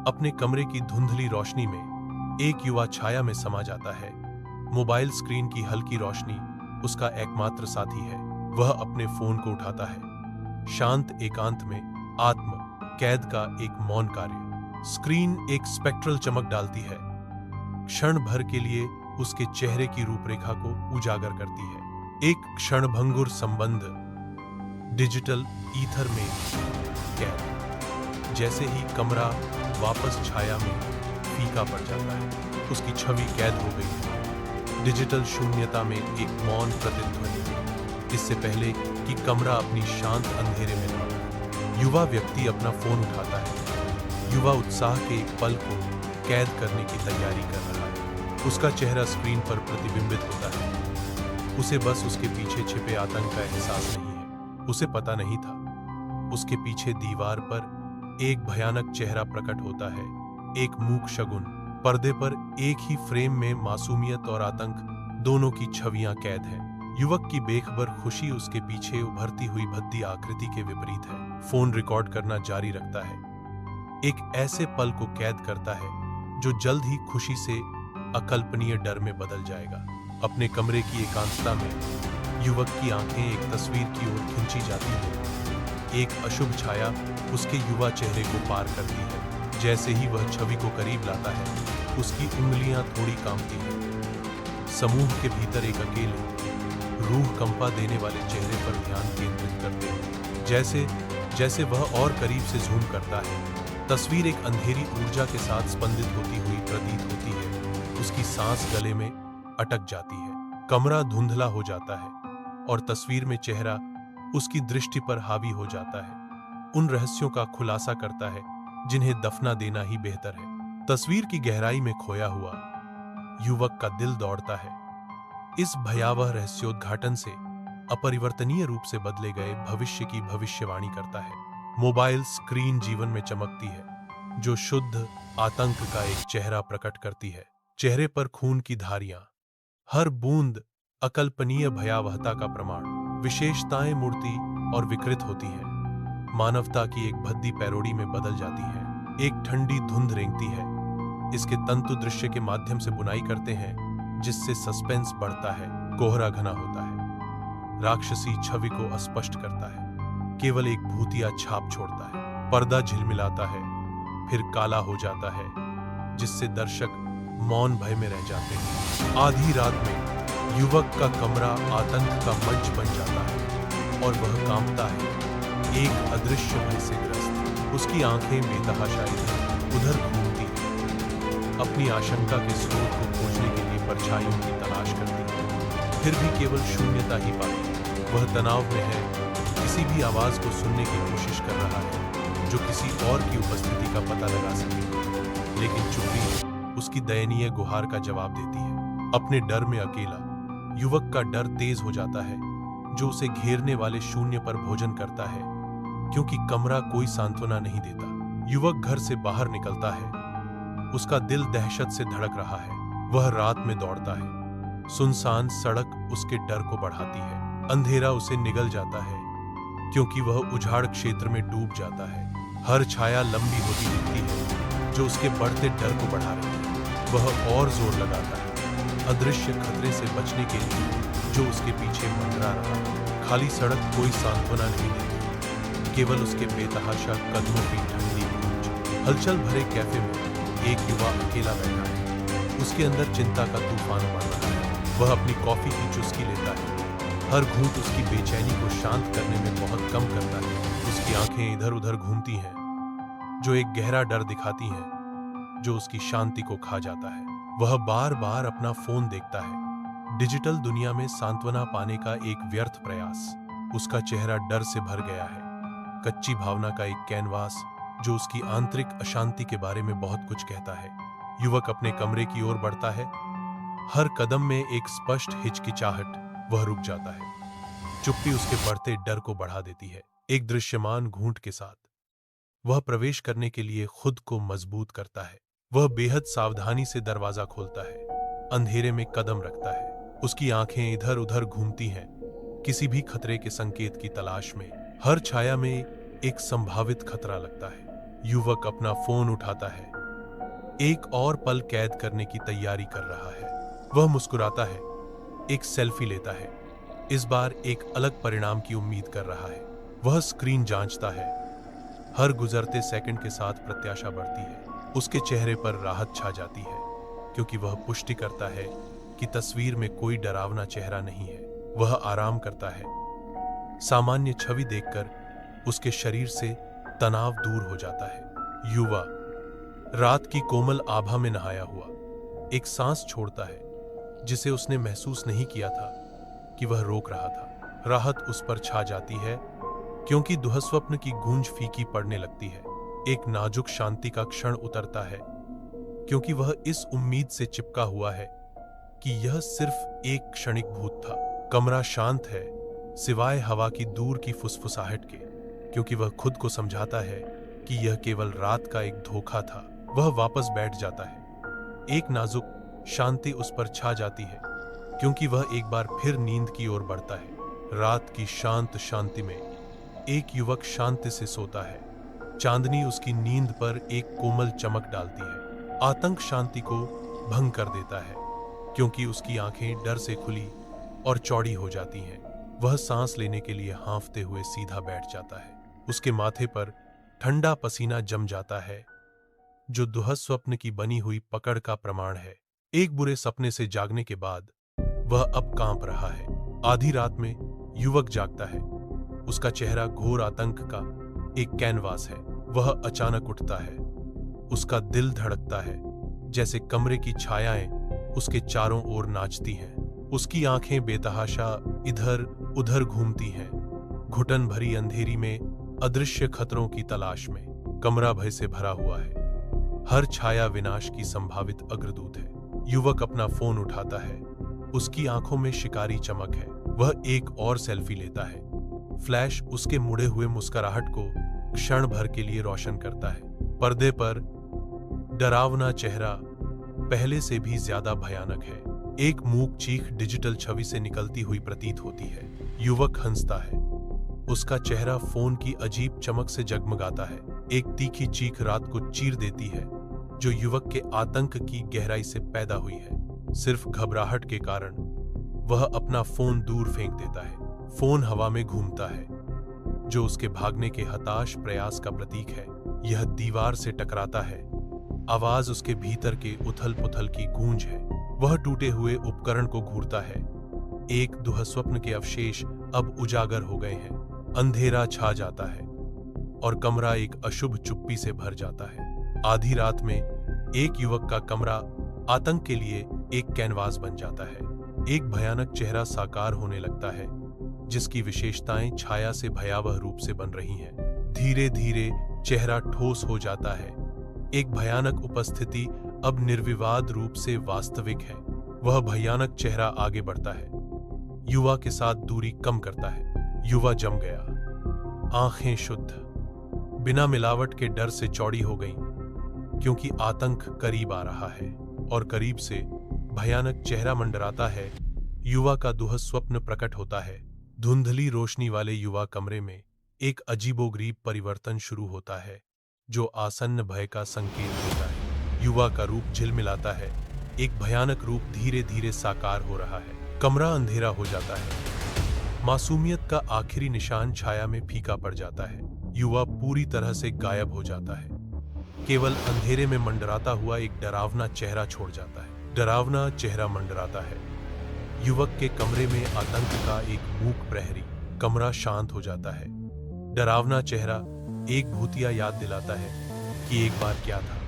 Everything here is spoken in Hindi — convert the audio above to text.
अपने कमरे की धुंधली रोशनी में एक युवा छाया में समा जाता है। मोबाइल स्क्रीन की हल्की रोशनी उसका एकमात्र साथी है। वह अपने फोन को उठाता है। शांत एकांत में आत्म कैद का एक मौन कार्य। स्क्रीन एक स्पेक्ट्रल चमक डालती है, क्षण भर के लिए उसके चेहरे की रूपरेखा को उजागर करती है। एक क्षणभंगुर संबंध डिजिटल ईथर में कैद। जैसे ही कमरा वापस छाया में फीका पड़ जाता है, उसकी छवि कैद हो गई है डिजिटल शून्यता में एक मौन प्रतिध्वनि। इससे पहले कि कमरा अपनी शांत अंधेरे में लौटे, युवा व्यक्ति अपना फोन उठाता है। युवा उत्साह के एक पल को कैद करने की तैयारी कर रहा है। उसका चेहरा स्क्रीन पर प्रतिबिंबित होता है। उसे बस उसके पीछे छिपे आतंक का एहसास नहीं है। उसे पता नहीं था उसके पीछे दीवार पर एक भयानक चेहरा प्रकट होता है, एक मूक शगुन। पर्दे पर एक ही फ्रेम में मासूमियत और आतंक दोनों की छवियां कैद हैं। युवक की बेखबर खुशी उसके पीछे उभरती हुई भद्दी आकृति के विपरीत है। फोन रिकॉर्ड करना जारी रखता है, एक ऐसे पल को कैद करता है जो जल्द ही खुशी से अकल्पनीय डर में बदल जाएगा। अपने कमरे की एकांतता में युवक की आंखें एक तस्वीर की ओर खींची जाती हैं। एक अशुभ छाया उसके युवा चेहरे को पार करती है। जैसे ही वह छवि को करीब लाता है, उसकी उंगलियां थोड़ी कांपती हैं। समूह के भीतर एक अकेले रूह कंपा देने वाले चेहरे पर ध्यान केंद्रित करते हैं। जैसे वह और करीब से जूम करता है, तस्वीर एक अंधेरी ऊर्जा के साथ स्पंदित होती हुई प्रतीत होती है। उसकी सांस गले में अटक जाती है। कमरा धुंधला हो जाता है और तस्वीर में चेहरा उसकी दृष्टि पर हावी हो जाता है। उन रहस्यों का खुलासा करता है जिन्हें दफना देना ही बेहतर है। तस्वीर की गहराई में खोया हुआ युवक का दिल दौड़ता है। इस भयावह रहस्योद्घाटन से अपरिवर्तनीय रूप से बदले गए भविष्य की भविष्यवाणी करता है। मोबाइल स्क्रीन जीवन में चमकती है, जो शुद्ध आतंक का एक चेहरा प्रकट करती है। चेहरे पर खून की धारियां, हर बूंद अकल्पनीय भयावहता का प्रमाण। विशेषताएं मूर्ति और विकृत होती हैं। मानवता की एक भद्दी पैरोडी में बदल जाती है। एक ठंडी धुंध रेंगती है। इसके तंतु दृश्य के माध्यम से बुनाई करते हैं, जिससे सस्पेंस बढ़ता है, कोहरा घना होता है, राक्षसी छवि को अस्पष्ट करता है, केवल एक भूतिया छाप छोड़ता है। पर्दा झिलमिलाता है, फिर काला हो जाता है, जिससे दर्शक मौन भय में रह जाते हैं। आधी रात में युवक का कमरा आतंक का मंच बन जाता है और वह कांपता है, एक अदृश्य भय से ग्रस्त। उसकी आंखें बेतहाशाई उधर घूमती हैं, अपनी आशंका के स्रोत को खोजने के लिए परछाइयों की तलाश करती है, फिर भी केवल शून्यता ही पाती है। वह तनाव में है, किसी भी आवाज को सुनने की कोशिश कर रहा है जो किसी और की उपस्थिति का पता लगा सके, लेकिन चुप्पी उसकी दयनीय गुहार का जवाब देती है। अपने डर में अकेला युवक का डर तेज हो जाता है, जो उसे घेरने वाले शून्य पर भोजन करता है, क्योंकि कमरा कोई सांत्वना नहीं देता। युवक घर से बाहर निकलता है, उसका दिल दहशत से धड़क रहा है। वह रात में दौड़ता है, सुनसान सड़क उसके डर को बढ़ाती है। अंधेरा उसे निगल जाता है, क्योंकि वह उजाड़ क्षेत्र में डूब जाता है। हर छाया लंबी होती दिखती है, जो उसके बढ़ते डर को बढ़ा रही है। वह और जोर लगाता है, अदृश्य खतरे से बचने के लिए जो उसके पीछे मंडरा रहा है। खाली सड़क कोई सांत्वना नहीं देती, केवल उसके बेतहाशा कदमों की ठंडी गूंज। हलचल भरे कैफे में एक युवा अकेला बैठा है। उसके अंदर चिंता का तूफान बढ़ रहा है। वह अपनी कॉफी की चुस्की लेता है। हर घूंट उसकी बेचैनी को शांत करने में बहुत कम करता है। उसकी आंखें इधर उधर घूमती हैं, जो एक गहरा डर दिखाती हैं, जो उसकी शांति को खा जाता है। वह बार बार अपना फोन देखता है, डिजिटल दुनिया में सांत्वना पाने का एक व्यर्थ प्रयास। उसका चेहरा डर से भर गया है, कच्ची भावना का एक कैनवास जो उसकी आंतरिक अशांति के बारे में बहुत कुछ कहता है। युवक अपने कमरे की ओर बढ़ता है, हर कदम में एक स्पष्ट हिचकिचाहट। वह रुक जाता है, चुप्पी उसके बढ़ते डर को बढ़ा देती है। एक दृश्यमान घूंट के साथ वह प्रवेश करने के लिए खुद को मजबूत करता है। वह बेहद सावधानी से दरवाजा खोलता है, अंधेरे में कदम रखता है। उसकी आंखें इधर उधर घूमती हैं, किसी भी खतरे के संकेत की तलाश में। हर छाया में एक संभावित खतरा लगता है। युवक अपना फोन उठाता है, एक और पल कैद करने की तैयारी कर रहा है। वह मुस्कुराता है, एक सेल्फी लेता है, इस बार एक अलग परिणाम की उम्मीद कर रहा है। वह स्क्रीन जांचता है, हर गुजरते सेकंड के साथ प्रत्याशा बढ़ती है। उसके चेहरे पर राहत छा जाती है, क्योंकि वह पुष्टि करता है कि तस्वीर में कोई डरावना चेहरा नहीं है। वह आराम करता है। सामान्य छवि देखकर उसके शरीर से तनाव दूर हो जाता है। युवा रात की कोमल आभा में नहाया हुआ एक सांस छोड़ता है, जिसे उसने महसूस नहीं किया था कि वह रोक रहा था। राहत उस पर छा जाती है, क्योंकि दुःस्वप्न की गूंज फीकी पड़ने लगती है। एक नाजुक शांति का क्षण उतरता है, क्योंकि वह इस उम्मीद से चिपका हुआ है कि यह सिर्फ एक क्षणिक भूत था। कमरा शांत है, सिवाय हवा की दूर की फुसफुसाहट के, क्योंकि वह खुद को समझाता है कि यह केवल रात का एक धोखा था। वह वापस बैठ जाता है। एक नाजुक शांति उस पर छा जाती है, क्योंकि वह एक बार फिर नींद की ओर बढ़ता है। रात की शांत शांति में एक युवक शांति से सोता है। चांदनी उसकी नींद पर एक कोमल चमक डालती है। आतंक शांति को भंग कर देता है, क्योंकि उसकी आंखें डर से खुली और चौड़ी हो जाती हैं। वह सांस लेने के लिए हांफते हुए सीधा बैठ जाता है। उसके माथे पर ठंडा पसीना जम जाता है, जो दुःस्वप्न की बनी हुई पकड़ का प्रमाण है। एक बुरे सपने से जागने के बाद वह अब कांप रहा है। आधी रात में युवक जागता है। उसका चेहरा घोर आतंक का एक कैनवास है। वह अचानक उठता है। उसका दिल धड़कता है, जैसे कमरे की छायाएं उसके चारों ओर नाचती हैं। उसकी आंखें बेतहाशा इधर उधर घूमती हैं, घुटन भरी अंधेरी में अदृश्य खतरों की तलाश में। कमरा भय से भरा हुआ है। हर छाया विनाश की संभावित अग्रदूत है। युवक अपना फोन उठाता है। उसकी आंखों में शिकारी चमक है। वह एक और सेल्फी लेता है। फ्लैश उसके मुड़े हुए मुस्कुराहट को क्षण भर के लिए रोशन करता है। पर्दे पर डरावना चेहरा पहले से भी ज्यादा भयानक है। एक मूक चीख डिजिटल छवि से निकलती हुई प्रतीत होती है। युवक हंसता है। उसका चेहरा फोन की अजीब चमक से जगमगाता है। एक तीखी चीख रात को चीर देती है, जो युवक के आतंक की गहराई से पैदा हुई है। सिर्फ घबराहट के कारण वह अपना फोन दूर फेंक देता है। फोन हवा में घूमता है, जो उसके भागने के हताश प्रयास का प्रतीक है। यह दीवार से टकराता है। आवाज उसके भीतर के उथल पुथल की गूंज है। वह टूटे हुए उपकरण को घूरता है। एक दुःस्वप्न के अवशेष अब उजागर हो गए हैं। अंधेरा छा जाता है और कमरा एक अशुभ चुप्पी से भर जाता है। आधी रात में एक युवक का कमरा आतंक के लिए एक कैनवास बन जाता है। एक भयानक चेहरा साकार होने लगता है, जिसकी विशेषताएं छाया से भयावह रूप से बन रही हैं। धीरे धीरे चेहरा ठोस हो जाता है। एक भयानक उपस्थिति अब निर्विवाद रूप से वास्तविक है। वह भयानक चेहरा आगे बढ़ता है, युवा के साथ दूरी कम करता है। युवा जम गया। आंखें शुद्ध, बिना मिलावट के डर से चौड़ी हो गईं, क्योंकि आतंक करीब आ रहा है और करीब से भयानक चेहरा मंडराता है। युवा का दुःस्वप्न प्रकट होता है। धुंधली रोशनी वाले युवा कमरे में एक अजीबोगरीब परिवर्तन शुरू होता है, जो आसन्न भय का संकेत देता है। युवा का रूप झिलमिलाता है। एक भयानक रूप धीरे धीरे साकार हो रहा है। कमरा अंधेरा हो जाता है। मासूमियत का आखिरी निशान छाया में फीका पड़ जाता है। युवा पूरी तरह से गायब हो जाता है। केवल अंधेरे में मंडराता हुआ एक डरावना चेहरा छोड़ जाता है। डरावना चेहरा मंडराता है। युवक के कमरे में आतंक का एक मूक प्रहरी। कमरा शांत हो जाता है। डरावना चेहरा एक भूतिया याद दिलाता है कि एक बार क्या था।